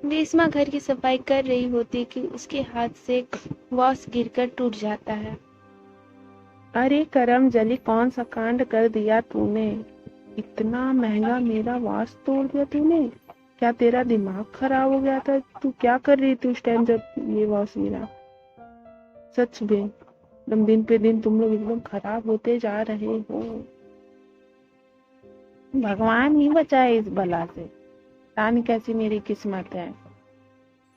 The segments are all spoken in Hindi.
रेशमा घर की सफाई कर रही होती कि उसके हाथ से वॉश गिरकर टूट जाता है। अरे करम जली, कौन सा कांड कर दिया तूने? इतना महंगा मेरा वास तोड़ दिया तूने। क्या तेरा दिमाग खराब हो गया था? तू क्या कर रही थी उस टाइम जब ये वास गिरा? सच में एकदम दिन पे दिन तुम लोग एकदम खराब होते जा रहे हो। भगवान ही बचाए इस बला से। तान कैसी मेरी किस्मत है।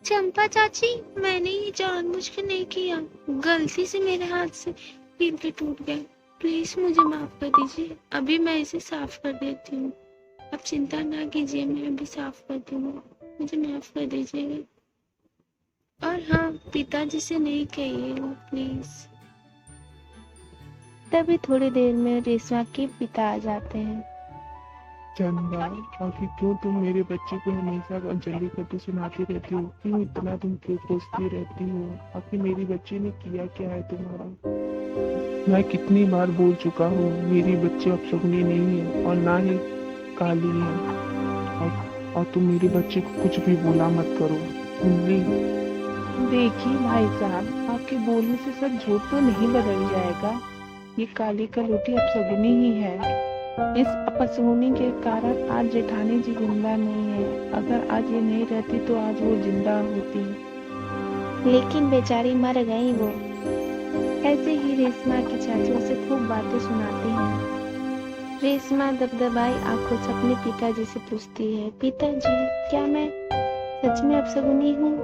चंपा चाची, मैंने ये जानबूझ के नहीं किया, गलती से मेरे हाथ से गिर के टूट गया। प्लीज मुझे माफ कर दीजिए, अभी मैं इसे साफ कर देती हूँ। आप चिंता ना कीजिए, मैं अभी साफ कर दूंगा, मुझे माफ कर दीजिएगा। और हाँ, पिताजी से नहीं कहिएगा प्लीज। तभी थोड़ी देर में रेशमा के पिता आ जाते हैं। चंदा, आखिर क्यों तुम मेरे बच्चे को हमेशा जल्लीकट्टू सुनाती रहती हो? क्यों इतना तुम क्यों कोसती रहती हो? आखिर मेरी बच्ची ने किया क्या है तुम्हारा? मैं कितनी बार बोल चुका हूँ मेरी बच्ची अपशगुनी नहीं है और ना ही काली है। और तुम मेरे बच्चे को कुछ भी बोला मत करो। सुनली? देखिए भाई साहब, आपके बोलने से सब झूठ तो नहीं बदल जाएगा। ये काली का लोटी अपशगुनी ही है। इस अपशगुनी के कारण आज जेठानी जी जिंदा नहीं है। अगर आज ये नहीं रहती तो आज वो जिंदा होती। लेकिन बेचारी मर गई वो। ऐसे ही रेशमा की चाची उसे खूब बातें सुनाती हैं। रेशमा दबदबाई आंखों से अपने पिताजी से पूछती है, पिताजी, क्या मैं सच में अपशगुनी हूँ?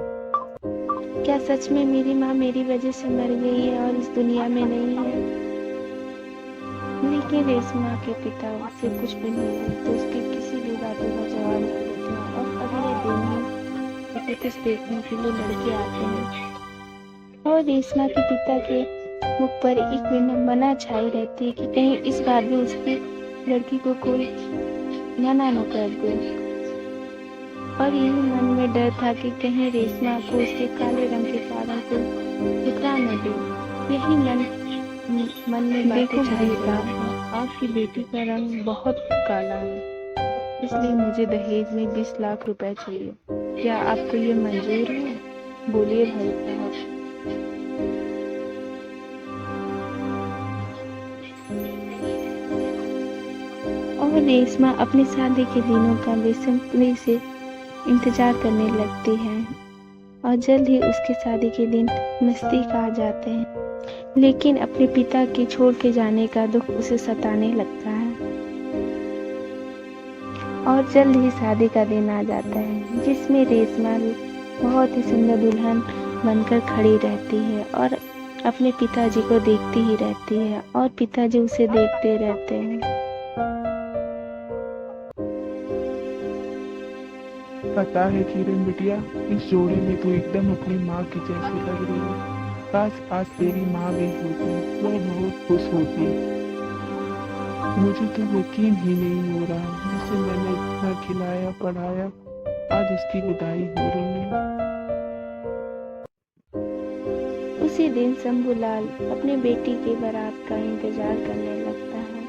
क्या सच में मेरी माँ मेरी वजह से मर गई है और इस दुनिया में नहीं है? लेकिन रेशमा के पिता उससे कुछ भी नहीं बोलते, उसकी किसी भी बातों का जवाब नहीं देते हैं। और अगले दिन ही उसे कुछ देखने के लिए लड़के आते हैं और रेशमा के पिता के मुख पर एक विडंबना छाई रहती है कि कहीं इस बार भी उसकी लड़की को कोई मना न कर दे। और यही मन में डर था कि कहीं रेशमा को उसके काले रंग के कारण कोई ठुकरा न दे। यही मन में देखो बातें भाई चली रही साहब, थी। आपकी बेटी का रंग बहुत काला है, इसलिए मुझे दहेज में 20 लाख रुपए चाहिए। क्या आपको ये मंजूर है? बोलिए भाई साहब। और रेशमा अपनी शादी के दिनों का बेसब्री से इंतजार करने लगती है और जल्द ही उसकी शादी के दिन नजदीक आ जाते हैं। लेकिन अपने पिता के छोड़ के जाने का दुख उसे सताने लगता है और जल्द ही शादी का दिन आ जाता है, जिसमें रेशमा बहुत ही सुंदर दुल्हन बनकर खड़ी रहती है और अपने पिताजी को देखती ही रहती है और पिताजी उसे देखते रहते हैं। पता है किरण बिटिया, इस जोड़े में तू एकदम अपनी माँ की जैसी लग रही है। काश आज तेरी माँ भी होती, वह बहुत खुश होती। मुझे तो यकीन ही नहीं हो रहा, जिसे मैंने इतना खिलाया पढ़ाया, आज उसकी विदाई हो रही है। उसी दिन शंभूलाल अपने बेटी के बारात का इंतजार करने लगता है।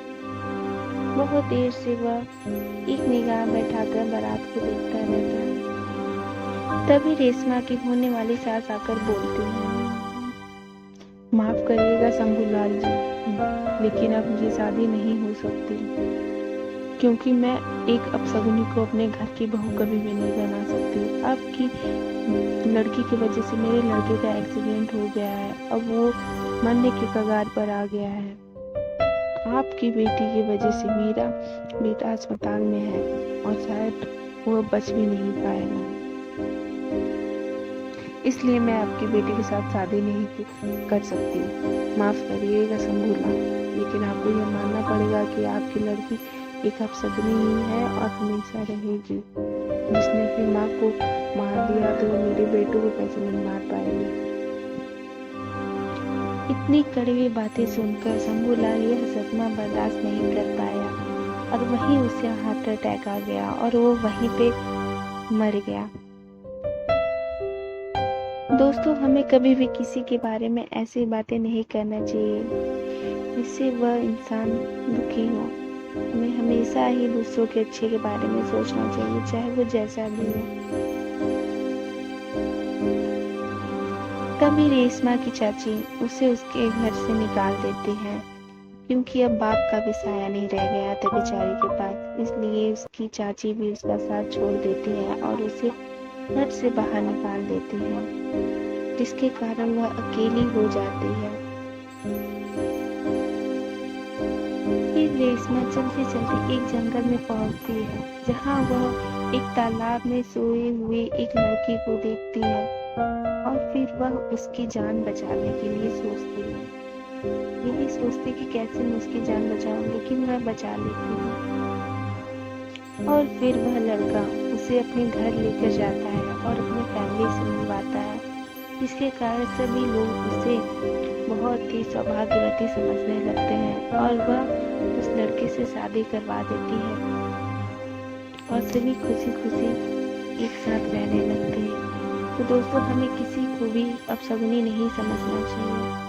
बहुत देर से वह एक निगाह बैठाकर बारात को देखता रहता है। तभी रेशमा की होने वाली सास आकर बोलती है, माफ करिएगा शंभूलाल जी, लेकिन अब ये शादी नहीं हो सकती, क्योंकि मैं एक अपशगुनी को अपने घर की बहू कभी भी नहीं बना सकती। आपकी लड़की की वजह से मेरे लड़के का एक्सीडेंट हो गया है, अब वो मरने के कगार पर आ गया है। आपकी बेटी की वजह से मेरा बेटा अस्पताल में है और शायद वो बच भी नहीं पाएगा। इसलिए मैं आपकी बेटी के साथ शादी नहीं कर सकती। माफ करिएगा शंभूलाल, लेकिन आपको यह मानना पड़ेगा कि आपकी लड़की एक अपशगुनी ही है और हमेशा रहेगी। जिसने अपनी माँ को मार दिया तो वो मेरे बेटों को कैसे नहीं मार पाएगी। इतनी कड़वी बातें सुनकर शंभूलाल यह सदमा बर्दाश्त नहीं कर पाया और वहीं उसे हार्ट अटैक आ गया और वो वहीं पे मर गया। दोस्तों, हमें कभी भी किसी के बारे में ऐसी बातें नहीं करना चाहिए जिससे वह इंसान दुखी हो। हमें हमेशा ही दूसरों के अच्छे के बारे में सोचना चाहिए, चाहे वो जैसा भी हो। तभी रेशमा की चाची उसे उसके घर से निकाल देती है, क्योंकि अब बाप का भी साया नहीं रह गया था बेचारी के पास। इसलिए उसकी चाची भी उसका साथ छोड़ देती है और उसे घर से बाहर निकाल देती है, जिसके कारण वह अकेली हो जाती है। फिर रेशमा चलते चलते एक जंगल में पहुंचती है, जहां वह एक तालाब में सोए हुए एक लड़की को देखती है और फिर वह उसकी जान बचाने के लिए सोचती है। यही सोचती कि कैसे मैं उसकी जान बचाऊं, लेकिन वह बचा लेती है। और फिर वह लड़का उसे अपने घर लेकर जाता है और अपने फैमिली से मिलवाता है, जिसके कारण सभी लोग उसे बहुत ही सौभाग्यवती समझने लगते हैं और वह उस लड़के से शादी करवा देती है और सभी खुशी खुशी एक साथ रहने लगते हैं। तो दोस्तों, हमें किसी को भी अपशगुनी नहीं समझना चाहिए।